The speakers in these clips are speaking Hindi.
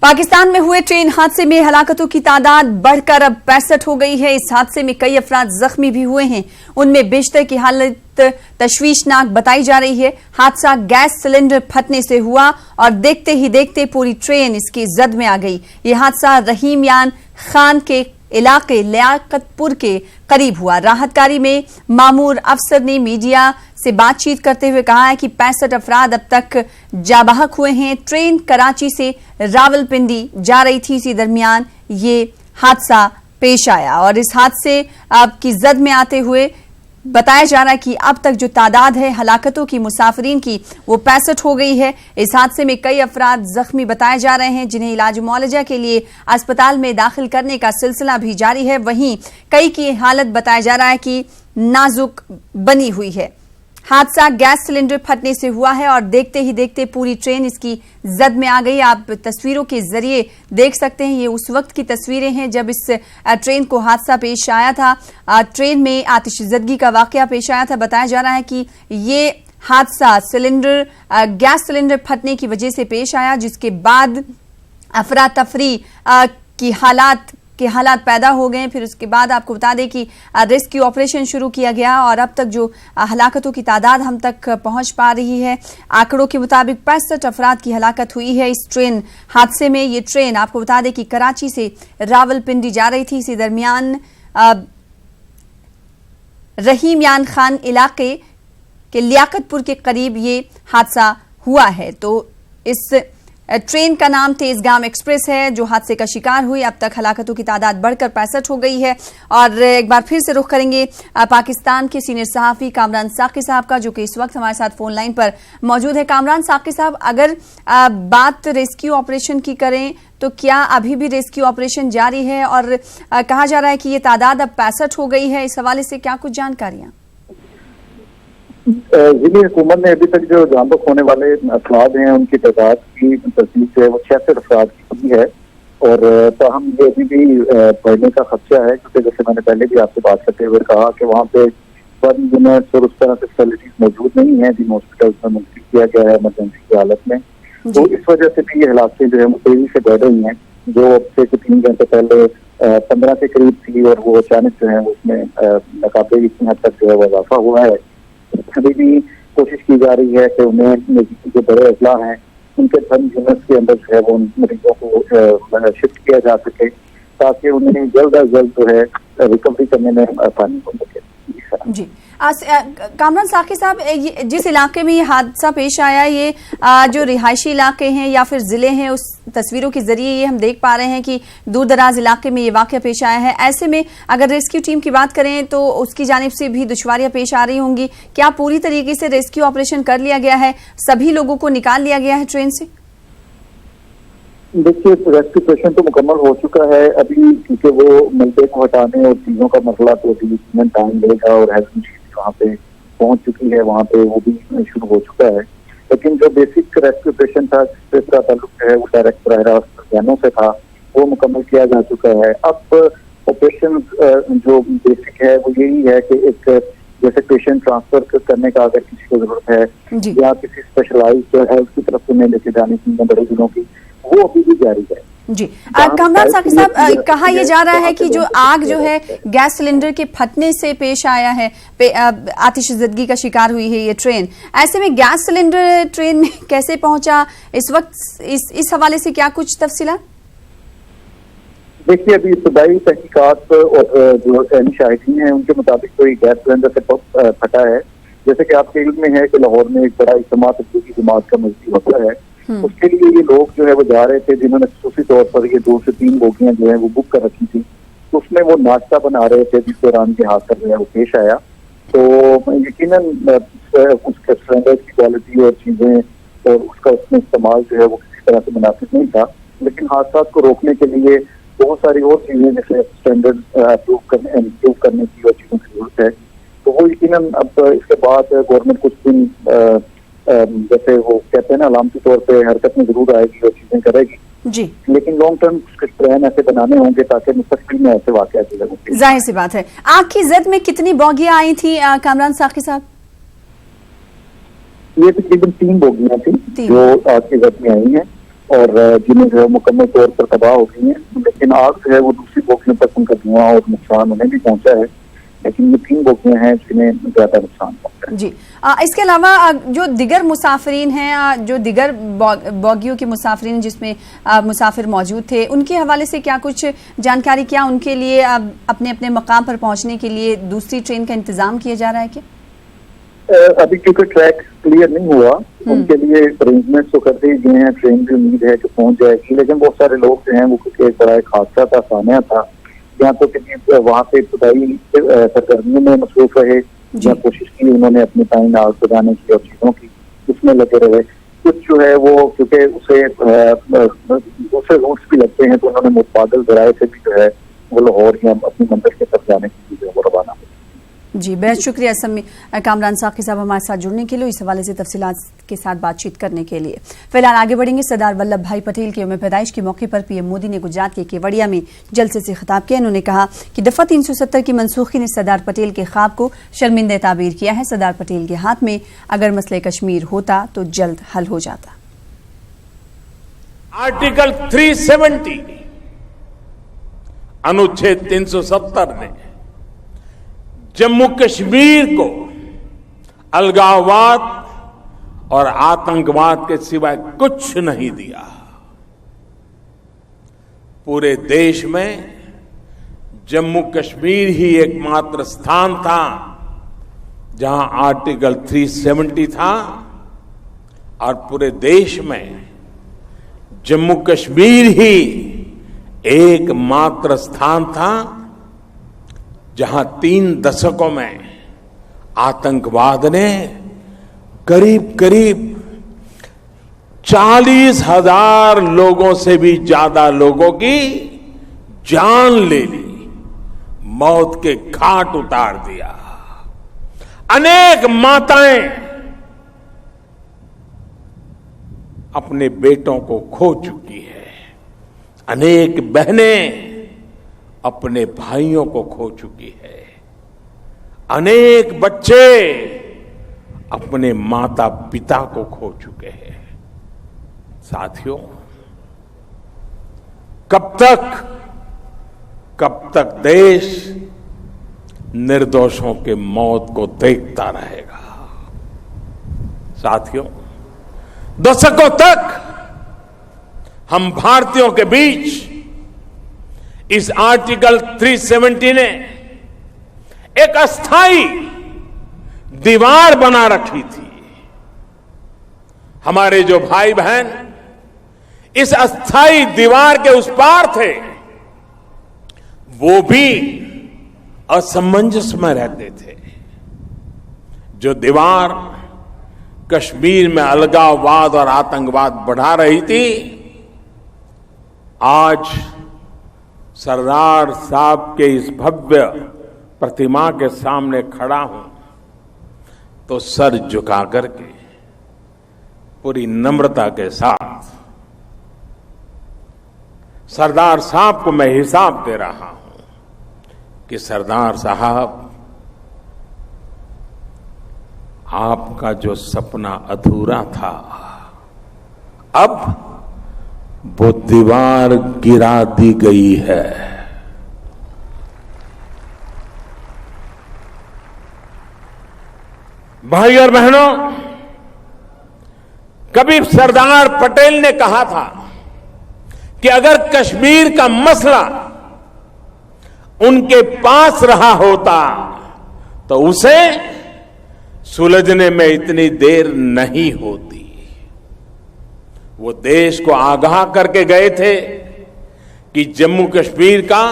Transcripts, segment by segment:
पाकिस्तान में हुए ट्रेन हादसे में हलाकतों की तादाद बढ़कर अब 65 हो गई है। इस हादसे में कई अफराद जख्मी भी हुए हैं। उनमें बेशतर की हालत तशवीशनाक बताई जा रही है। हादसा गैस सिलेंडर फटने से हुआ और देखते ही देखते पूरी ट्रेन इसकी जद में आ गई। यह हादसा रहीम यान खान के इलाके लियाकतपुर के करीब हुआ। राहत कार्य में मामूर अफसर ने मीडिया से बातचीत करते हुए कहा है कि 65 अफराद अब तक जाबाहक हुए हैं। ट्रेन कराची से रावलपिंडी जा रही थी, इसी दरमियान ये हादसा पेश आया और इस हादसे की जद में आते हुए बताया जा रहा है कि अब तक जो तादाद है हलाकतों की मुसाफिरीन की वो 65 हो गई है। इस हादसे में कई अफराद जख्मी बताए जा रहे हैं, जिन्हें इलाज मुआलजा के लिए अस्पताल में दाखिल करने का सिलसिला भी जारी है। वहीं कई की हालत बताया जा रहा है कि नाजुक बनी हुई है। हादसा गैस सिलेंडर फटने से हुआ है और देखते ही देखते पूरी ट्रेन इसकी जद में आ गई। आप तस्वीरों के जरिए देख सकते हैं, ये उस वक्त की तस्वीरें हैं जब इस ट्रेन को हादसा पेश आया था। ट्रेन में आतिशज़दगी का वाकया पेश आया था। बताया जा रहा है कि ये हादसा गैस सिलेंडर फटने की वजह से पेश आया, जिसके बाद अफरा तफरी के हालात पैदा हो गए। फिर उसके बाद आपको बता दें कि रेस्क्यू ऑपरेशन शुरू किया गया और अब तक जो हलाकतों की तादाद हम तक पहुंच पा रही है, आंकड़ों के मुताबिक 65 अफराद की हलाकत हुई है इस ट्रेन हादसे में। ये ट्रेन आपको बता दें कि कराची से रावलपिंडी जा रही थी, इसी दरमियान रहीम यान खान इलाके के लियाकतपुर के करीब ये हादसा हुआ है। तो इस ट्रेन का नाम तेजगाम एक्सप्रेस है जो हादसे का शिकार हुई। अब तक हलाकतों की तादाद बढ़कर 65 हो गई है। और एक बार फिर से रुख करेंगे पाकिस्तान के सीनियर सहाफी कामरान साकी साहब का, जो कि इस वक्त हमारे साथ फोन लाइन पर मौजूद है। कामरान साकी साहब, अगर बात रेस्क्यू ऑपरेशन की करें तो क्या अभी भी रेस्क्यू ऑपरेशन जारी है और कहा जा रहा है कि ये तादाद अब 65 हो गई है, इस हवाले से क्या कुछ जानकारियां? जिली हुकूमत ने अभी तक जो जान होने वाले अफराद हैं उनकी तादाद की तस्दीक जो है वो 66 अफराद की कमी है और ताहम ये अभी भी बढ़ने का खदशा है, क्योंकि जैसे मैंने पहले भी आपसे बात करते हुए कहा कि वहाँ पे फर्म यूनिट्स और उस तरह से फैसिलिटीज मौजूद नहीं है जिन हॉस्पिटल में मुंतकिल किया गया है इमरजेंसी की हालत में। तो इस वजह से भी ये हालातें जो है वो तेजी से बढ़ रही हैं। जो अब से 3 घंटे पहले 15 के करीब थी और वो अचानक जो है उसमें नकाबे इतनी हद तक जो है वो इजाफा हुआ है। अभी भी कोशिश की जा रही है कि उन्हें जो बड़े अजला हैं उनके धर्म यूनिट्स के अंदर जो है वो उन मरीजों को शिफ्ट किया जा सके ताकि उन्हें जल्द अज जल्द जो है रिकवरी करने में आसानी हो सके। जी कामरान साकी साहब, जिस इलाके में ये हादसा पेश आया, ये जो रिहायशी इलाके हैं या फिर जिले हैं, उस तस्वीरों के जरिए ये हम देख पा रहे हैं कि दूर दराज इलाके में ये वाकया पेश आया है। ऐसे में अगर रेस्क्यू टीम की बात करें तो उसकी जानिब से भी दुश्वारियां पेश आ रही होंगी। क्या पूरी तरीके से रेस्क्यू ऑपरेशन कर लिया गया है, सभी लोगों को निकाल लिया गया है ट्रेन से? देखिए, रेस्क्यू ऑपरेशन तो मुकम्मल हो चुका है अभी, क्योंकि वो मलबे को हटाने और चीजों का मसला तो अभी टाइम लेगा और हेल्थ वहाँ पे पहुंच चुकी है, वहाँ पे वो भी शुरू हो चुका है। लेकिन जो बेसिक रेस्क्यू ऑपरेशन था जिसका ताल्लुक है वो डायरेक्ट बराह रास्त जानों से था, वो मुकम्मल किया जा चुका है। अब ऑपरेशन जो बेसिक है वो यही है कि एक जैसे पेशेंट ट्रांसफर करने का अगर किसी को जरूरत है या किसी स्पेशलाइज्ड हेल्थ की तरफ से लेके जाने की बड़े जिलों की, वो अभी भी जारी है। जी कामरान साकी साहब, कहा यह जा रहा है कि जो आग जो है गैस सिलेंडर के फटने से पेश आया है, आतिशज़दगी का शिकार हुई है ये ट्रेन। ऐसे में गैस सिलेंडर ट्रेन में कैसे पहुंचा, इस वक्त इस हवाले से क्या कुछ तफसीलात? देखिए, अभी इब्तदाई तहकीकात और जो शाहिदीन हैं उनके मुताबिक कोई गैस सिलेंडर से फटा है। जैसे कि आपके इल्म में है कि लाहौर में एक बड़ा इज्तिमा तबलीगी जमात का मजबूत होता है, उसके लिए ये लोग जो है वो जा रहे थे जिन्होंने खसूसी तौर पर ये 2 से 3 बोगियां जो है वो बुक कर रखी थी। तो उसमें वो नाश्ता बना रहे थे जिस दौरान के हादसा जो है वो पेश आया। तो यकीनन उसके सिलेंडर की क्वालिटी और चीजें और उसका उसमें इस्तेमाल जो है वो किसी तरह से मुनासिब नहीं था। लेकिन हादसा को रोकने के लिए बहुत सारी और चीजें जैसे स्टैंडर्ड इम्प्रूव करने की और चीजों की जरूरत है। तो वो यकीनन अब इसके बाद गवर्नमेंट कुछ दिन जैसे वो कहते हैं ना अलामती तौर पे हरकत में जरूर आएगी और चीजें करेगी जी, लेकिन लॉन्ग टर्म प्लान ऐसे बनाने होंगे ताकि मुस्तकबिल में ऐसे वाकयात लगेंगे। जाहिर सी बात है। आग की जद में कितनी बोगियां आई थी कामरान साकी साहब? ये तकरीबन 3 बोगियां थी जो आग की जद में आई हैं और जिन्हें जो है मुकम्मल तौर पर तबाह हो गई हैं। लेकिन आग जो है वो दूसरी बोगियों पर उनका धुआं और नुकसान उन्हें भी पहुंचा है, लेकिन ये 3 बोगियां हैं जिन्हें ज्यादा नुकसान पहुंचा है। जी, इसके अलावा जो दिगर मुसाफिरीन हैं, जो दिगर बोगियों के मुसाफिरीन जिसमें मुसाफिर मौजूद थे, उनके हवाले से क्या कुछ जानकारी, क्या उनके लिए अपने अपने मकाम पर पहुंचने के लिए दूसरी ट्रेन का इंतजाम किया जा रहा है क्या? अभी क्योंकि ट्रैक क्लियर नहीं हुआ, उनके लिए अरेंजमेंट तो कर दिए गए हैं, ट्रेन की उम्मीद है कि पहुंच जाएगी। लेकिन बहुत सारे लोग जो हैं वो क्योंकि एक बड़ा एक हादसा था, सामना था, यहाँ तो किसी वहाँ पे खुदाई सरगर्मियों में मसरूफ रहे, जहाँ कोशिश की उन्होंने अपनी टाइम आग बुझाने की और चीजों की, उसमें लगे रहे। कुछ जो है वो क्योंकि उसे दूसरे रूट्स भी लगते हैं, तो उन्होंने मुतबादिल जराए से भी जो है वो लाहौर या अपनी मंजिल की तरफ जाने के लिए वो रवाना हुए। जी, बेहद शुक्रिया असमी कामरान साकी साहब हमारे साथ जुड़ने के लिए, इस हवाले से तफसीलात के साथ बातचीत करने के लिए। फिलहाल आगे बढ़ेंगे। सरदार वल्लभ भाई पटेल के यौम पैदाइश के मौके पर पीएम मोदी ने गुजरात के केवड़िया में जलसे से खिताब किया। इन्होंने कहा कि दफा 370 की मनसूखी ने सरदार पटेल के ख्वाब को शर्मिंदा ताबीर किया है। सरदार पटेल के हाथ में अगर मसले कश्मीर होता तो जल्द हल हो जाता। आर्टिकल 370 अनुच्छेद 370 ने जम्मू कश्मीर को अलगाववाद और आतंकवाद के सिवाय कुछ नहीं दिया। पूरे देश में जम्मू कश्मीर ही एकमात्र स्थान था जहां आर्टिकल 370 था, और पूरे देश में जम्मू कश्मीर ही एकमात्र स्थान था जहां 3 दशकों में आतंकवाद ने करीब करीब 40,000 लोगों से भी ज्यादा लोगों की जान ले ली, मौत के घाट उतार दिया। अनेक माताएं अपने बेटों को खो चुकी है, अनेक बहनें अपने भाइयों को खो चुकी है, अनेक बच्चे अपने माता पिता को खो चुके हैं। साथियों, कब तक देश निर्दोषों के मौत को देखता रहेगा? साथियों, दशकों तक हम भारतीयों के बीच इस आर्टिकल 370 ने एक अस्थाई दीवार बना रखी थी। हमारे जो भाई बहन इस अस्थाई दीवार के उस पार थे, वो भी असमंजस में रहते थे। जो दीवार कश्मीर में अलगाववाद और आतंकवाद बढ़ा रही थी, आज सरदार साहब के इस भव्य प्रतिमा के सामने खड़ा हूं तो सर झुका करके पूरी नम्रता के साथ सरदार साहब को मैं हिसाब दे रहा हूं कि सरदार साहब, आपका जो सपना अधूरा था, अब वो दीवार गिरा दी गई है। भाई और बहनों, कभी सरदार पटेल ने कहा था कि अगर कश्मीर का मसला उनके पास रहा होता तो उसे सुलझने में इतनी देर नहीं होती। वो देश को आगाह करके गए थे कि जम्मू कश्मीर का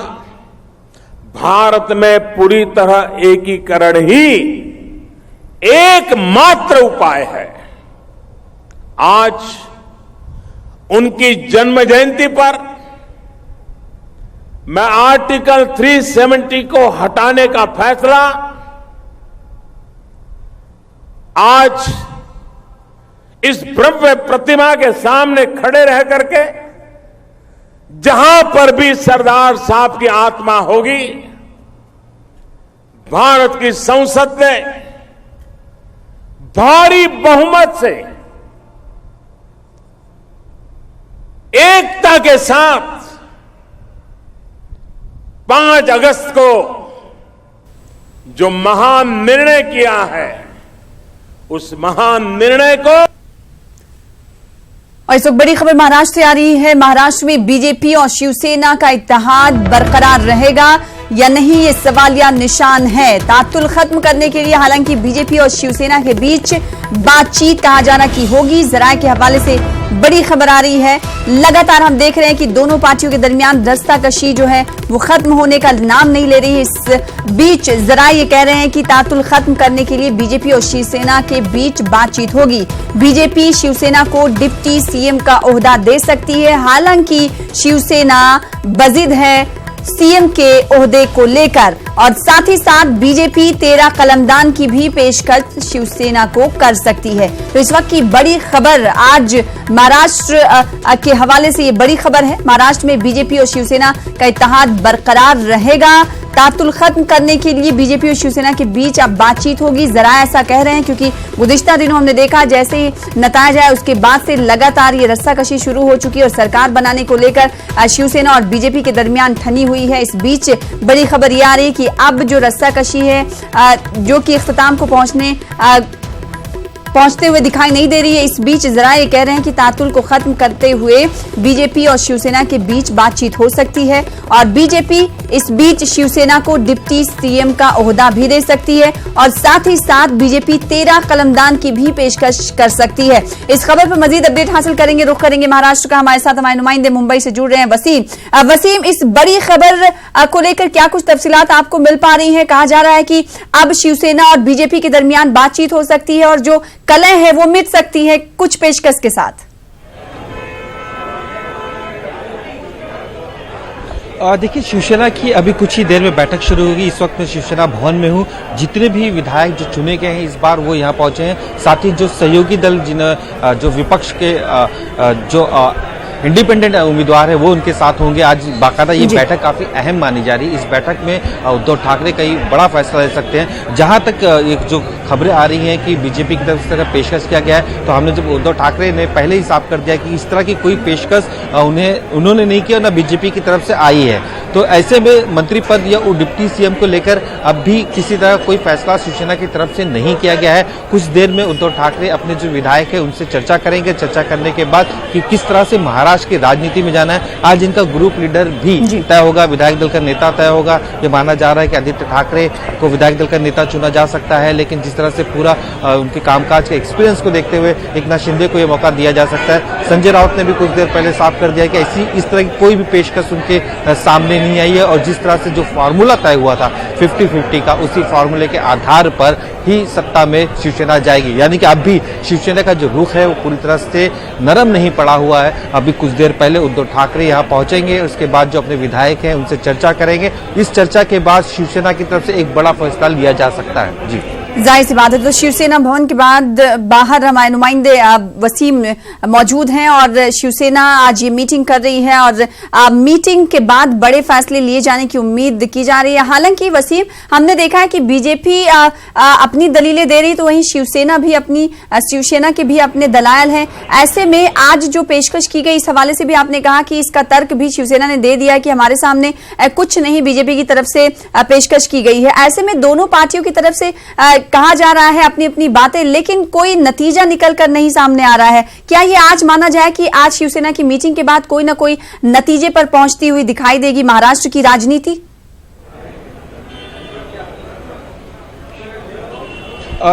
भारत में पूरी तरह एकीकरण ही एकमात्र उपाय है। आज उनकी जन्म जयंती पर मैं आर्टिकल 370 को हटाने का फैसला आज इस भव्य प्रतिमा के सामने खड़े रह करके, जहां पर भी सरदार साहब की आत्मा होगी, भारत की संसद ने भारी बहुमत से के साथ 5 अगस्त को जो महान निर्णय किया है, उस महान निर्णय को। और इस वक्त बड़ी खबर महाराष्ट्र से आ रही है। महाराष्ट्र में बीजेपी और शिवसेना का इत्तेहाद बरकरार रहेगा या नहीं, ये सवालिया निशान है। तातुल खत्म करने के लिए हालांकि बीजेपी और शिवसेना के बीच बातचीत कहा जाना की होगी। जराये के हवाले से बड़ी खबर आ रही है। लगातार हम देख रहे हैं कि दोनों पार्टियों के दरमियान रस्साकशी जो है वो खत्म होने का नाम नहीं ले रही है। इस बीच जराये ये कह रहे हैं कि तातुल खत्म करने के लिए बीजेपी और शिवसेना के बीच बातचीत होगी। बीजेपी शिवसेना को डिप्टी सीएम का ओहदा दे सकती है। हालांकि शिवसेना बजिद है सीएम के ओहदे को लेकर, और साथ ही साथ बीजेपी 13 कलमदान की भी पेशकश शिवसेना को कर सकती है। तो इस वक्त की बड़ी खबर आज महाराष्ट्र के हवाले से ये बड़ी खबर है। महाराष्ट्र में बीजेपी और शिवसेना का इत्तेहाद बरकरार रहेगा। तातुल खत्म करने के लिए बीजेपी और शिवसेना के बीच अब बातचीत होगी। जरा ऐसा कह रहे हैं क्योंकि गुज़िश्ता दिनों हमने देखा जैसे ही नतायज आया उसके बाद से लगातार ये रस्साकशी शुरू हो चुकी है और सरकार बनाने को लेकर शिवसेना और बीजेपी के दरमियान ठनी हुई है। इस बीच बड़ी खबर ये आ रही है कि अब जो रस्साकशी है जो कि इख्तिताम को पहुंचते हुए दिखाई नहीं दे रही है। इस बीच जरा ये कह रहे हैं कि तातुल को खत्म करते हुए बीजेपी और शिवसेना के बीच बातचीत हो सकती है और बीजेपी इस बीच शिवसेना को डिप्टी सीएम का ओहदा भी दे सकती है और साथ ही साथ बीजेपी 13 कलमदान की भी पेशकश कर सकती है। इस खबर पर मजीद अपडेट हासिल करेंगे, रुख करेंगे महाराष्ट्र का। हमारे साथ हमारे नुमाइंदे मुंबई से जुड़ रहे हैं वसीम। वसीम, इस बड़ी खबर को लेकर क्या कुछ तफसीलात आपको मिल पा रही है? कहा जा रहा है कि अब शिवसेना और बीजेपी के दरमियान बातचीत हो सकती है और जो कलह है वो मिट सकती है कुछ पेशकश के साथ। देखिए, शिवसेना की अभी कुछ ही देर में बैठक शुरू होगी। इस वक्त मैं शिवसेना भवन में हूं। जितने भी विधायक जो चुने गए हैं इस बार वो यहां पहुंचे हैं। साथ ही जो सहयोगी दल जो विपक्ष के जो इंडिपेंडेंट उम्मीदवार है वो उनके साथ होंगे। आज बाकायदा ये बैठक काफी अहम मानी जा रही है। इस बैठक में उद्धव ठाकरे कई बड़ा फैसला ले सकते हैं। जहां तक एक जो खबरें आ रही हैं कि बीजेपी की तरफ से पेशकश किया गया है, तो हमने जब उद्धव ठाकरे ने पहले ही साफ कर दिया कि इस तरह की कोई पेशकश उन्होंने नहीं की और न बीजेपी की तरफ से आई है। तो ऐसे में मंत्री पद या डिप्टी सीएम को लेकर अब भी किसी तरह कोई फैसला शिवसेना की तरफ से नहीं किया गया है। कुछ देर में उद्धव ठाकरे अपने जो विधायक है उनसे चर्चा करेंगे। चर्चा करने के बाद कि किस तरह से महाराष्ट्र की राजनीति में जाना है। आज इनका ग्रुप लीडर भी तय होगा, विधायक दल का नेता तय होगा। ये माना जा रहा है कि आदित्य ठाकरे को विधायक दल का नेता चुना जा सकता है, लेकिन जिस तरह से पूरा उनके कामकाज के एक्सपीरियंस को देखते हुए एकनाथ शिंदे को यह मौका दिया जा सकता है। संजय राउत ने भी कुछ देर पहले साफ कर दिया कि इस तरह की कोई भी पेशकश उनके सामने नहीं आई है और जिस तरह से जो फार्मूला तय हुआ था 50-50 का, उसी फार्मूले के आधार पर ही सत्ता में शिवसेना जाएगी। यानी कि अब भी शिवसेना का जो रुख है वो पूरी तरह से नरम नहीं पड़ा हुआ है। अभी कुछ देर पहले उद्धव ठाकरे यहाँ पहुंचेंगे, उसके बाद जो अपने विधायक हैं उनसे चर्चा करेंगे। इस चर्चा के बाद शिवसेना की तरफ से एक बड़ा फैसला लिया जा सकता है। जी, जाहिर सी बात है। तो शिवसेना भवन के बाद बाहर हमारे नुमाइंदे वसीम मौजूद हैं और शिवसेना आज ये मीटिंग कर रही है और मीटिंग के बाद बड़े फैसले लिए जाने की उम्मीद की जा रही है। हालांकि वसीम, हमने देखा है कि बीजेपी अपनी दलीलें दे रही तो वहीं शिवसेना के भी अपने दलाल हैं। ऐसे में आज जो पेशकश की गई इस हवाले से भी आपने कहा कि इसका तर्क भी शिवसेना ने दे दिया कि हमारे सामने कुछ नहीं बीजेपी की तरफ से पेशकश की गई है। ऐसे में दोनों पार्टियों की तरफ से कहा जा रहा है अपनी अपनी बातें, लेकिन कोई नतीजा निकलकर नहीं सामने आ रहा है। क्या ये आज माना जाए कि आज शिवसेना की मीटिंग के बाद कोई ना कोई नतीजे पर पहुंचती हुई दिखाई देगी महाराष्ट्र की राजनीति?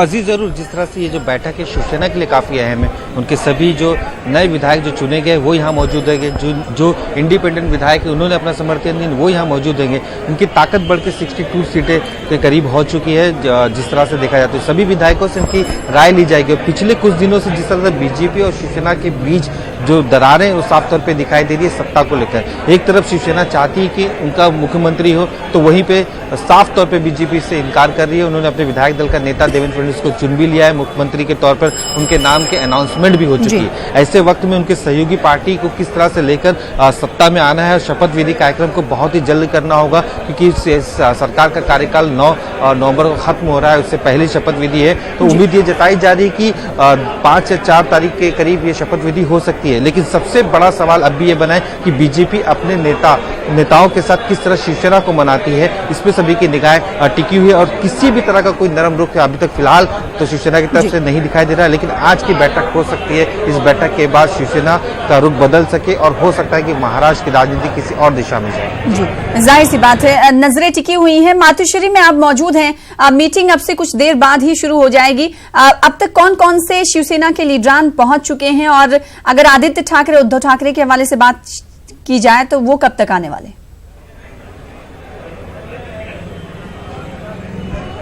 जी जरूर। जिस तरह से ये जो बैठक है शिवसेना के लिए काफी अहम है। उनके सभी जो नए विधायक जो चुने गए वो यहाँ मौजूद रहेंगे। जो इंडिपेंडेंट विधायक है उन्होंने अपना समर्थन दिया वो यहाँ मौजूद रहेंगे। उनकी ताकत बढ़ के 62 सीटें के करीब हो चुकी है। जिस तरह से देखा जाता है सभी विधायकों से उनकी राय ली जाएगी। पिछले कुछ दिनों से जिस तरह से बीजेपी और शिवसेना के बीच जो दरारें वो साफ तौर पे दिखाई दे रही है सत्ता को लेकर। एक तरफ शिवसेना चाहती है कि उनका मुख्यमंत्री हो, तो वहीं पे साफ तौर पे बीजेपी से इनकार कर रही है। उन्होंने अपने विधायक दल का नेता देवेंद्र फडणवीस को चुन भी लिया है मुख्यमंत्री के तौर पर। उनके नाम के अनाउंसमेंट भी हो चुकी है। ऐसे वक्त में उनके सहयोगी पार्टी को किस तरह से लेकर सत्ता में आना है और शपथ विधि कार्यक्रम को बहुत ही जल्द करना होगा, क्योंकि सरकार का कार्यकाल 9 नवंबर को खत्म हो रहा है। उससे पहली शपथ विधि है, तो उम्मीद ये जताई जा रही है कि 5 या 4 तारीख के करीब ये शपथ विधि हो सकती है। है, लेकिन सबसे बड़ा सवाल अब भी ये बना है कि बीजेपी अपने नेताओं के साथ किस तरह शिवसेना को मनाती है, इस पे सभी की निगाहें टिकी हुई है और किसी भी तरह का कोई नरम रुख अभी तक फिलहाल तो शिवसेना की तरफ से नहीं दिखाई दे रहा है। लेकिन आज की बैठक हो सकती है, इस बैठक के बाद शिवसेना का रुख बदल सके और हो सकता है कि महाराष्ट्र की राजनीति किसी और दिशा में जाए। जी, जाहिर सी बात है, नजरें टिकी हुई हैं। मातोश्री में आप मौजूद हैं, मीटिंग अब से कुछ देर बाद ही शुरू हो जाएगी। अब तक कौन कौन से शिवसेना के लीडरान पहुंच चुके हैं और अगर आदित्य ठाकरे, उद्धव ठाकरे के हवाले से बात की जाए तो वो कब तक आने वाले?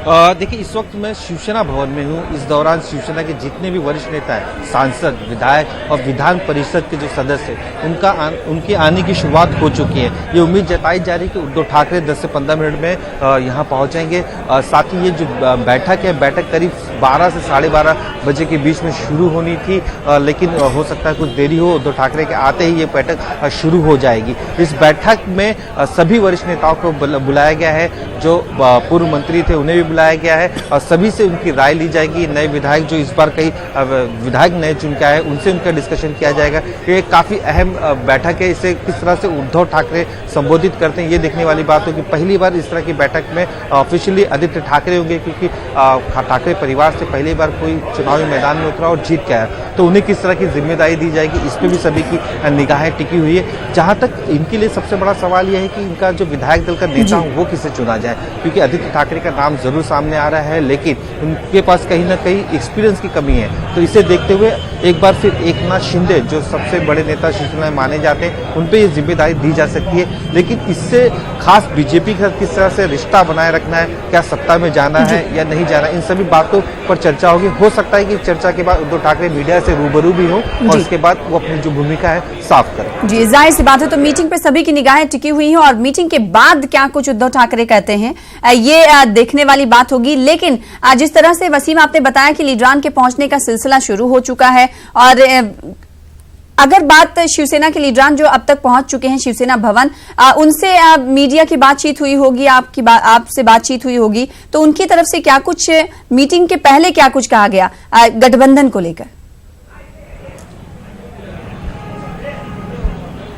देखिए, इस वक्त मैं शिवसेना भवन में हूँ। इस दौरान शिवसेना के जितने भी वरिष्ठ नेता हैं, सांसद, विधायक और विधान परिषद के जो सदस्य हैं, उनके आने की शुरुआत हो चुकी है। ये उम्मीद जताई जा रही है कि उद्धव ठाकरे 10 से 15 मिनट में यहाँ पहुँचेंगे। साथ ही ये जो बैठक है, बैठक करीब 12 से 12:30 बजे के बीच में शुरू होनी थी, लेकिन हो सकता है कुछ देरी हो। उद्धव ठाकरे के आते ही ये बैठक शुरू हो जाएगी। इस बैठक में सभी वरिष्ठ नेताओं को बुलाया गया है। जो पूर्व मंत्री थे उन्हें भी बुलाया गया है और सभी से उनकी राय ली जाएगी। नए विधायक जो इस बार कई विधायक नए चुन के आए, उनसे उनका डिस्कशन किया जाएगा। ये काफी अहम बैठक है। इसे किस तरह से उद्धव ठाकरे संबोधित करते हैं, ये देखने वाली बात होगी। पहली बार इस तरह की बैठक में ऑफिशियली आदित्य ठाकरे होंगे, क्योंकि ठाकरे परिवार से पहली बार कोई चुनावी मैदान में उतरा और जीत के आया, तो उन्हें किस तरह की जिम्मेदारी दी जाएगी, इस पर भी सभी की निगाहें टिकी हुई है। जहां तक इनके लिए सबसे बड़ा सवाल यह है कि इनका जो विधायक दल का नेता हो वो किसे चुना जाए, क्योंकि आदित्य ठाकरे का नाम जरूर सामने आ रहा है, लेकिन उनके पास कहीं ना कहीं एक्सपीरियंस की कमी है। तो इसे देखते हुए एक बार फिर एकनाथ शिंदे, जो सबसे बड़े नेता शिवसेना में माने जाते हैं, उन पर यह जिम्मेदारी दी जा सकती है। लेकिन इससे खास बीजेपी के साथ किस तरह से रिश्ता बनाए रखना है, क्या सत्ता में जाना है या नहीं जाना, इन सभी बातों पर चर्चा होगी। हो सकता है कि चर्चा के बाद उद्धव ठाकरे मीडिया से रूबरू भी हो और उसके बाद वो अपनी जो भूमिका है साफ करें। जी, जाहिर सी बात है, तो मीटिंग पे सभी की निगाहें टिकी हुई हैं और मीटिंग के बाद क्या कुछ उद्धव ठाकरे कहते हैं ये देखने वाली बात होगी। लेकिन जिस तरह से वसीम आपने बताया कि लीडरान के पहुंचने का सिलसिला शुरू हो चुका है और अगर बात शिवसेना के लीडरान जो अब तक पहुंच चुके हैं शिवसेना भवन, उनसे मीडिया की बातचीत हुई होगी, आपसे बातचीत हुई होगी, तो उनकी तरफ से क्या कुछ मीटिंग के पहले क्या कुछ कहा गया गठबंधन को लेकर?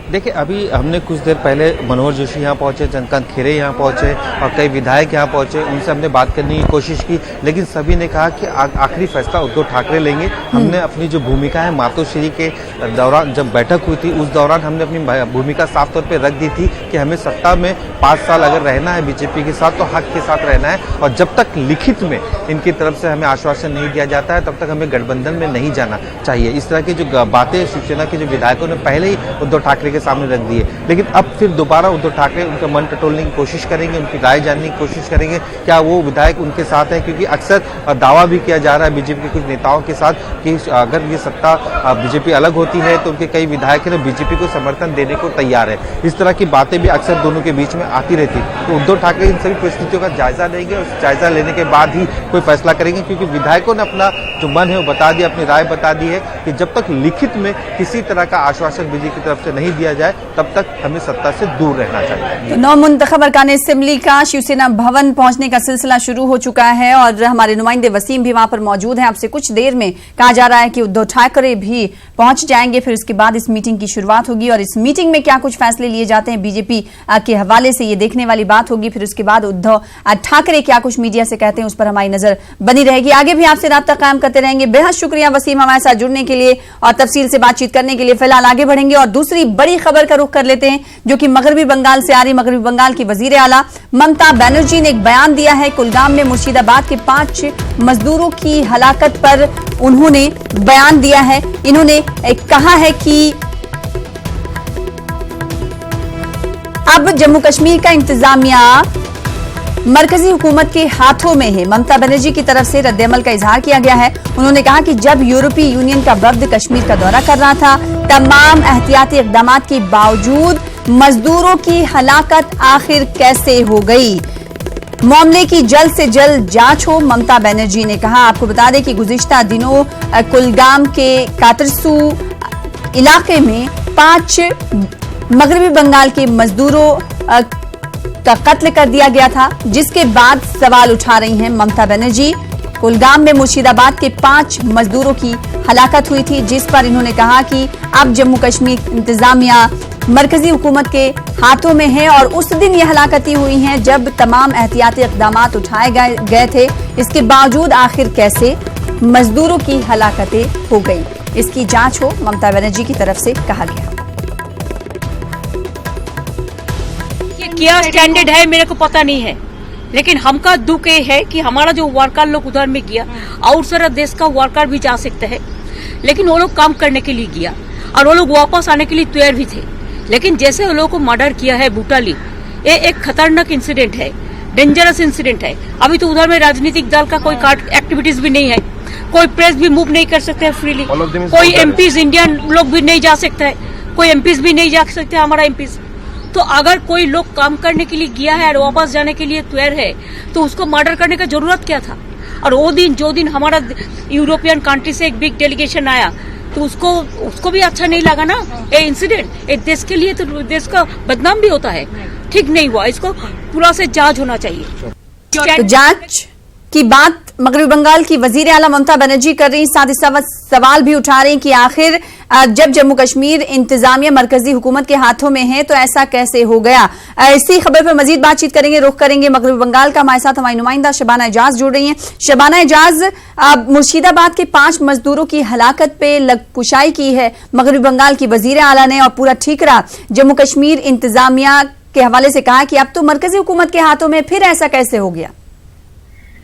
देखिए, अभी हमने कुछ देर पहले मनोहर जोशी यहाँ पहुंचे, चंद्रकांत खैरे यहाँ पहुंचे और कई विधायक यहाँ पहुंचे, उनसे हमने बात करने की कोशिश की, लेकिन सभी ने कहा कि आखिरी फैसला उद्धव ठाकरे लेंगे। हमने अपनी जो भूमिका है मातोश्री के दौरान जब बैठक हुई थी, उस दौरान हमने अपनी भूमिका साफ तौर पर रख दी थी कि हमें सत्ता में 5 साल अगर रहना है बीजेपी के साथ तो हक के साथ रहना है, और जब तक लिखित में इनकी तरफ से हमें आश्वासन नहीं दिया जाता है तब तक हमें गठबंधन में नहीं जाना चाहिए। इस तरह की जो बातें शिवसेना के जो विधायकों ने पहले ही उद्धव ठाकरे के सामने रख दी है, लेकिन अब फिर दोबारा उद्धव ठाकरे उनका मन टटोलने की कोशिश करेंगे, उनकी राय जानने की कोशिश करेंगे, क्या वो विधायक उनके साथ है, क्योंकि अक्सर दावा भी किया जा रहा है बीजेपी के कुछ नेताओं के साथ कि अगर ये सत्ता बीजेपी अलग होती है तो उनके कई विधायक है बीजेपी को समर्थन देने को तैयार है। इस तरह की बातें भी अक्सर दोनों के बीच में आती रहती, तो उद्धव ठाकरे इन सभी परिस्थितियों का जायजा लेंगे और जायजा लेने के बाद ही कोई फैसला करेंगे, क्योंकि विधायकों ने अपना जो मन है वो बता दिया, अपनी राय बता दी है कि जब तक लिखित में किसी तरह का आश्वासन बीजेपी की तरफ से नहीं दिया जाए तब तक हमें सत्ता से दूर रहना चाहिए। नौ मुंतखब अरकान असेंबली का शिवसेना भवन पहुंचने का सिलसिला शुरू हो चुका है और हमारे नुमाइंदे वसीम भी वहां पर मौजूद हैं। आपसे कुछ देर में कहा जा रहा है कि उद्धव ठाकरे भी पहुंच जाएंगे, फिर उसके बाद इस मीटिंग की शुरुआत होगी और इस मीटिंग में क्या कुछ फैसले लिए जाते हैं बीजेपी के हवाले से ये देखने वाली बात होगी। फिर उसके बाद उद्धव ठाकरे क्या कुछ मीडिया से कहते हैं उस पर हमारी नजर बनी रहेगी। आगे भी आपसे राब्ता कायम करते रहेंगे। बेहद शुक्रिया वसीम हमारे साथ जुड़ने के लिए और तफसील से बातचीत करने के लिए। फिलहाल आगे बढ़ेंगे और दूसरी बड़ी खबर का रुख कर लेते हैं जो कि मगरबी बंगाल से आ रही। मगरबी बंगाल की वजीर आला ममता बनर्जी ने एक बयान दिया है। कुलगाम में मुर्शिदाबाद के 5 मजदूरों की हलाकत पर उन्होंने बयान दिया है। इन्होंने कहा है कि अब जम्मू कश्मीर का इंतजामिया मरकजी हुकूमत के हाथों में है। ममता बनर्जी की तरफ से रद्देअमल का इजहार किया गया है। उन्होंने कहा कि जब यूरोपीय यूनियन का वफ्द कश्मीर का दौरा कर रहा था, तमाम एहतियाती इक़दाम के बावजूद मजदूरों की हलाकत आखिर कैसे हो गई, मामले की जल्द से जल्द जांच हो, ममता बनर्जी ने कहा। आपको बता दें कि गुज़िश्ता दिनों कुलगाम के कातरसू इलाके में 5 मगरबी बंगाल के मजदूरों का कत्ल कर दिया गया था, जिसके बाद सवाल उठा रही हैं ममता बनर्जी। कुलगाम में मुर्शिदाबाद के 5 मजदूरों की हलाकत हुई थी, जिस पर इन्होंने कहा कि अब जम्मू कश्मीर इंतजामिया मरकजी हुकूमत के हाथों में है और उस दिन ये हलाकतें हुई हैं जब तमाम एहतियाती इक़दाम उठाए गए थे। इसके बावजूद आखिर कैसे मजदूरों की हलाकतें हो गई, इसकी जांच हो, ममता बनर्जी की तरफ से कहा गया। ये क्या स्टैंडर्ड है मेरे को पता नहीं है, लेकिन हमका दुख ये है कि हमारा जो वर्कर लोग उधर में गया, आउटसाइडर देश का वर्कर भी जा सकते हैं, लेकिन वो लोग काम करने के लिए गया और वो लोग वापस आने के लिए तैयार भी थे। लेकिन जैसे वो लोगों को मर्डर किया है ब्रूटली, ये एक खतरनाक इंसिडेंट है, डेंजरस इंसिडेंट है। अभी तो उधर में राजनीतिक दल का कोई एक्टिविटीज भी नहीं है, कोई प्रेस भी मूव नहीं कर सकते फ्रीली, कोई एमपीज इंडियन लोग भी नहीं जा सकते हैं, कोई एमपीज भी नहीं जा सकते हमारा एमपीज। तो अगर कोई लोग काम करने के लिए गया है और वापस जाने के लिए तैयार है तो उसको मर्डर करने का जरूरत क्या था? और वो दिन जो दिन हमारा यूरोपियन कंट्री से एक बिग डेलीगेशन आया तो उसको भी अच्छा नहीं लगा ना। ये इंसिडेंट एक देश के लिए तो देश का बदनाम भी होता है, ठीक नहीं हुआ, इसको पूरा से जांच होना चाहिए। तो जांच की बात मगरबी बंगाल की वजीर आला ममता बनर्जी कर रही, साथ ही सवाल भी उठा रही कि आखिर जब जम्मू कश्मीर इंतजामिया मरकजी हुकूमत के हाथों में है तो ऐसा कैसे हो गया। इसी खबर पर मजीद बातचीत करेंगे, रुख करेंगे मगरबी बंगाल का। हमारे साथ हमारी नुमाइंदा शबाना एजाज जुड़ रही हैं। शबाना एजाज, मुर्शिदाबाद के 5 मजदूरों की हलाकत पे लगपुशाई की है मगरबी बंगाल की वजीर आला ने और पूरा ठीकरा जम्मू कश्मीर इंतजामिया के हवाले से कहा कि अब तो मरकजी हुकूमत के हाथों में, फिर ऐसा कैसे हो गया?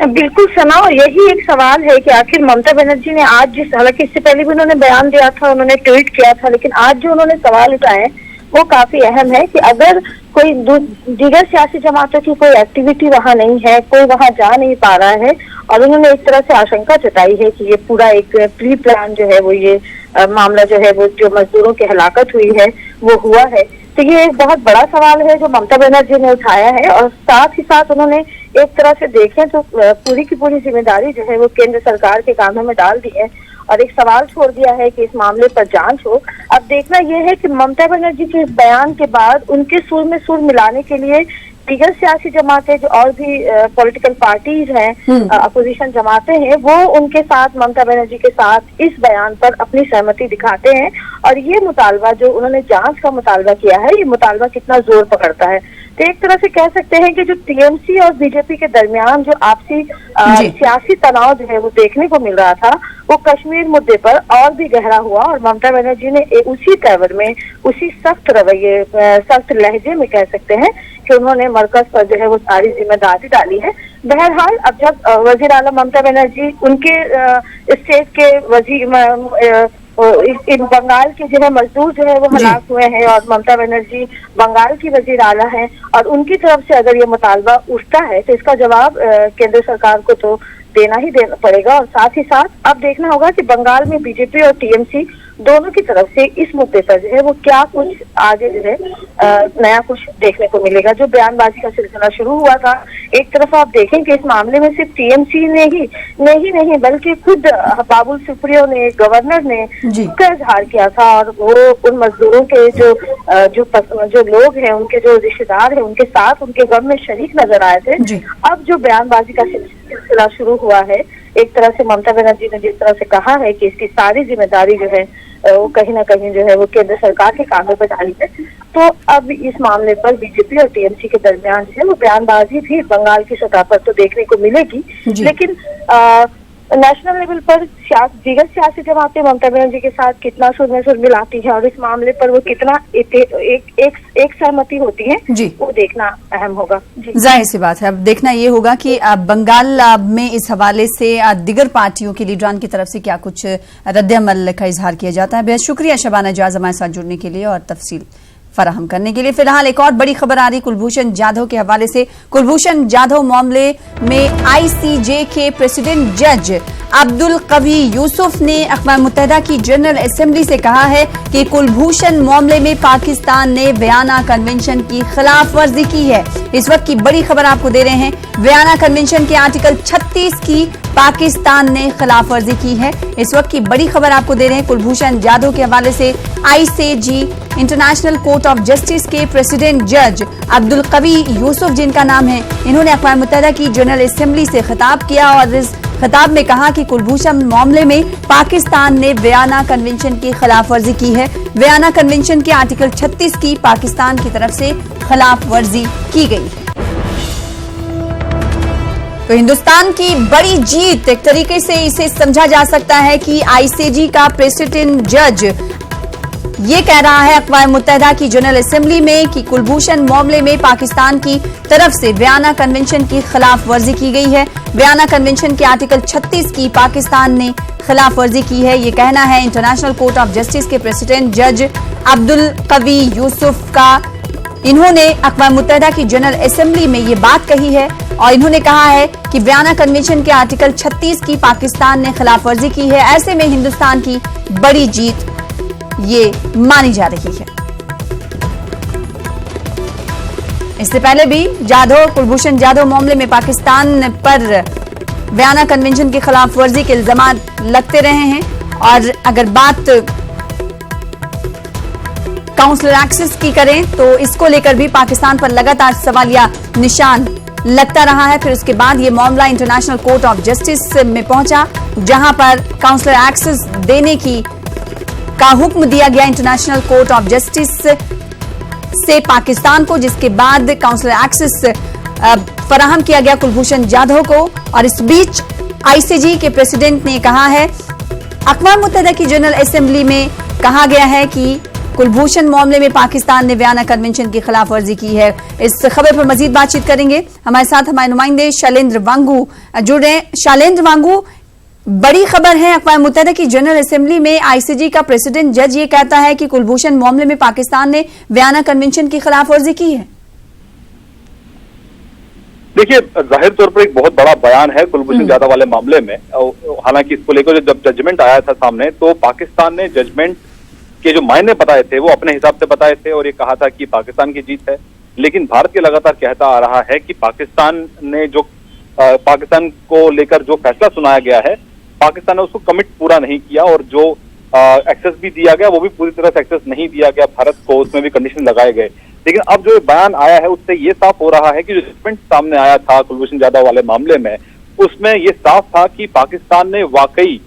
बिल्कुल सना, और यही एक सवाल है कि आखिर ममता बनर्जी ने आज हालांकि इससे पहले भी उन्होंने बयान दिया था, उन्होंने ट्वीट किया था, लेकिन आज जो उन्होंने सवाल उठाए वो काफी अहम है कि अगर कोई दीगर सियासी जमातों की कोई एक्टिविटी वहाँ नहीं है, कोई वहाँ जा नहीं पा रहा है, और उन्होंने एक तरह से आशंका जताई है कि ये पूरा एक प्री प्लान जो है वो ये मामला जो है वो जो मजदूरों की हलाकत हुई है वो हुआ है। तो ये एक बहुत बड़ा सवाल है जो ममता बनर्जी ने उठाया है, और साथ ही साथ उन्होंने एक तरह से देखें तो पूरी की पूरी जिम्मेदारी जो है वो केंद्र सरकार के कांधों में डाल दी है और एक सवाल छोड़ दिया है कि इस मामले पर जांच हो। अब देखना यह है कि ममता बनर्जी के इस बयान के बाद उनके सुर में सुर मिलाने के लिए दीगर सियासी जमातें जो और भी पॉलिटिकल पार्टीज हैं, अपोजिशन जमातें हैं, वो उनके साथ ममता बनर्जी के साथ इस बयान पर अपनी सहमति दिखाते हैं। और ये मुतालबा जो उन्होंने जांच का मुतालबा किया है, ये मुतालबा कितना जोर पकड़ता है। तो एक तरह से कह सकते हैं कि जो टीएमसी और बीजेपी के दरमियान जो आपसी सियासी तनाव जो है वो देखने को मिल रहा था, वो कश्मीर मुद्दे पर और भी गहरा हुआ और ममता बनर्जी ने उसी तेवर में, उसी सख्त रवैये, सख्त लहजे में कह सकते हैं कि उन्होंने मरकज पर जो है वो सारी जिम्मेदारी डाली है। बहरहाल अब जब वजीर आला ममता बनर्जी उनके स्टेट के वजीर इन बंगाल के जो है मजदूर जो है वो हलाक हुए हैं और ममता बनर्जी बंगाल की वजीर आला है और उनकी तरफ से अगर ये मुतालबा उठता है तो इसका जवाब केंद्र सरकार को तो देना ही देना पड़ेगा। और साथ ही साथ अब देखना होगा कि बंगाल में बीजेपी और टीएमसी दोनों की तरफ से इस मुद्दे पर जो है वो क्या कुछ आगे जो है नया कुछ देखने को मिलेगा। जो बयानबाजी का सिलसिला शुरू हुआ था, एक तरफ आप देखें कि इस मामले में सिर्फ टीएमसी ने ही नहीं बल्कि खुद बाबुल सुप्रियो ने, गवर्नर ने इसका इजहार किया था और वो उन मजदूरों के जो लोग हैं, उनके जो रिश्तेदार हैं, उनके साथ उनके गम में शरीक नजर आए थे। अब जो बयानबाजी का सिलसिला शुरू हुआ है, एक तरह से ममता बनर्जी ने जिस तरह से कहा है कि इसकी सारी जिम्मेदारी जो है वो कहीं ना कहीं जो है वो केंद्र सरकार के कांधों पर डाली है, तो अब इस मामले पर बीजेपी और टीएमसी के दरमियान जो है वो बयानबाजी भी बंगाल की सतह पर तो देखने को मिलेगी, लेकिन नेशनल लेवल पर दीगर सियासी जमातें ममता बनर्जी के साथ कितना सुर में सुर मिलाती है और इस मामले पर वो कितना एक सहमति होती है, वो देखना अहम होगा। जाहिर सी बात है, अब देखना ये होगा कि बंगाल में इस हवाले से दीगर पार्टियों के लीडरान की तरफ से क्या कुछ रद्द-ए-अमल का इजहार किया जाता है। बेहद शुक्रिया शबाना एजाज हमारे साथ जुड़ने के लिए और तफसील फराहम करने के लिए। फिलहाल एक और बड़ी खबर आ रही कुलभूषण जाधव के हवाले से। कुलभूषण जाधव मामले में आईसीजे के प्रेसिडेंट जज अब्दुल कवी यूसुफ ने अक़वाम मुत्तहिदा की जनरल असेंबली से कहा है कि कुलभूषण मामले में पाकिस्तान ने वियना कन्वेंशन की खिलाफ वर्जी की है। इस वक्त की बड़ी खबर आपको दे रहे हैं, वियना कन्वेंशन के आर्टिकल 36 की पाकिस्तान ने खिलाफ वर्जी की है। इस वक्त की बड़ी खबर आपको दे रहे हैं कुलभूषण जाधव के हवाले से। ICJ international court of justice के प्रेसिडेंट जज अब्दुल कवी यूसुफ जिनका नाम है, इन्होंने अक़वाम मुत्तहिदा की जनरल असेंबली से खिताब किया और इस खिताब में कहा कि कुलभूषण मामले में पाकिस्तान ने वियना कन्वेंशन की खिलाफ वर्जी की है। वियना कन्वेंशन के आर्टिकल 36 की पाकिस्तान की तरफ से खिलाफ वर्जी की गई है। तो हिंदुस्तान की बड़ी जीत, एक तरीके से इसे समझा जा सकता है कि आईसीजे का प्रेसिडेंट जज ये कह रहा है अक़वाम मुत्तहिदा की जनरल असेंबली में कि कुलभूषण मामले में पाकिस्तान की तरफ से वियना कन्वेंशन की खिलाफ वर्जी की गई है। वियना कन्वेंशन के आर्टिकल 36 की पाकिस्तान ने खिलाफ वर्जी की है, ये कहना है इंटरनेशनल कोर्ट ऑफ जस्टिस के प्रेसिडेंट जज अब्दुल कवी यूसुफ का। इन्होंने अक़वाम मुत्तहिदा की जनरल असेंबली में ये बात कही है और इन्होंने कहा है कि वियना कन्वेंशन के आर्टिकल 36 की पाकिस्तान ने खिलाफ वर्जी की है। ऐसे में हिंदुस्तान की बड़ी जीत ये मानी जा रही है। इससे पहले भी कुलभूषण जाधव मामले में पाकिस्तान पर वियना कन्वेंशन की खिलाफ वर्जी के इल्जाम लगते रहे हैं और अगर बात काउंसलर एक्सेस की करें तो इसको लेकर भी पाकिस्तान पर लगातार सवालिया निशान लगता रहा है। फिर उसके बाद ये मामला इंटरनेशनल कोर्ट ऑफ जस्टिस में पहुंचा, जहां पर काउंसलर एक्सेस देने का हुक्म दिया गया इंटरनेशनल कोर्ट ऑफ जस्टिस से पाकिस्तान को, जिसके बाद काउंसलर एक्सेस फराहम किया गया कुलभूषण जाधव को। और इस बीच आईसीजे के प्रेसिडेंट ने कहा है, अक़वाम मुत्तहिदा की जनरल असेंबली में कहा गया है कि कुलभूषण मामले में पाकिस्तान ने वियना कन्वेंशन की खिलाफ वर्जी की है। इस खबर पर मजीद बातचीत करेंगे, हमारे साथ हमारे नुमाइंदे शैलेंद्र वांगू जुड़ रहे हैं। शैलेंद्र वांगू, बड़ी खबर है, अक़वाम मुत्तहिदा की जनरल असेंबली में आईसीजे का प्रेसिडेंट जज ये कहता है कि कुलभूषण मामले में पाकिस्तान ने वियना कन्वेंशन की खिलाफ वर्जी की है। देखिए, जाहिर तौर पर एक बहुत बड़ा बयान है कुलभूषण जाधव वाले मामले में। हालांकि इसको लेकर जब जजमेंट आया था सामने, तो पाकिस्तान ने जजमेंट के जो मायने बताए थे वो अपने हिसाब से बताए थे और ये कहा था कि पाकिस्तान की जीत है। लेकिन भारत के लगातार कहता आ रहा है कि पाकिस्तान ने जो पाकिस्तान को लेकर जो फैसला सुनाया गया है, पाकिस्तान ने उसको कमिट पूरा नहीं किया और जो एक्सेस भी दिया गया वो भी पूरी तरह से एक्सेस नहीं दिया गया भारत को, उसमें भी कंडीशन लगाए गए। लेकिन अब जो बयान आया है उससे ये साफ हो रहा है कि जो जजमेंट सामने आया था कुलभूषण जाधव वाले मामले में, उसमें ये साफ था कि पाकिस्तान ने वाकई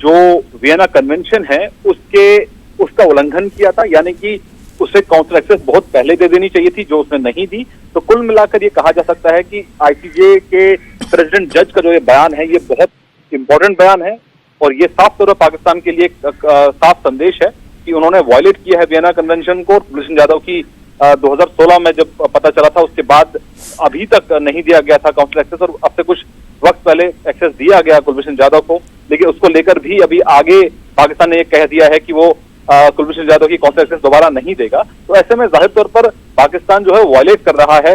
जो वियना कन्वेंशन है उसका उल्लंघन किया था, यानी कि उसे काउंसलर एक्सेस बहुत पहले दे देनी चाहिए थी, जो उसने नहीं दी। तो कुल मिलाकर ये कहा जा सकता है कि आईसीजे के प्रेसिडेंट जज का जो ये बयान है, ये बहुत इंपॉर्टेंट बयान है और ये साफ तौर पर पाकिस्तान के लिए एक साफ संदेश है कि उन्होंने वायलेट किया है वियना कन्वेंशन को। कुलभूषण जाधव की 2016 में जब पता चला था, उसके बाद अभी तक नहीं दिया गया था काउंसलर एक्सेस और अब से कुछ वक्त पहले एक्सेस दिया गया कुलभूषण जाधव को। लेकिन उसको लेकर भी अभी आगे पाकिस्तान ने ये कह दिया है कि वो कुलभूषण जाधव की काउंसलर एक्सेस दोबारा नहीं देगा। तो ऐसे में जाहिर तौर पर पाकिस्तान जो है वायलेट कर रहा है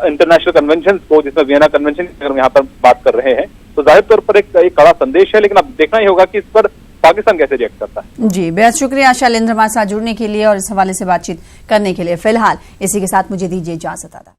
इंटरनेशनल कन्वेंशन को, जिसमें वियना कन्वेंशन की हम यहाँ पर बात कर रहे हैं। तो जाहिर तौर पर एक कड़ा संदेश है, लेकिन अब देखना ही होगा कि इस पर पाकिस्तान कैसे रिएक्ट करता है। जी, बेहद शुक्रिया शैलेंद्र हमारे साथ जुड़ने के लिए और इस हवाले से बातचीत करने के लिए। फिलहाल इसी के साथ मुझे दीजिए इजाजत।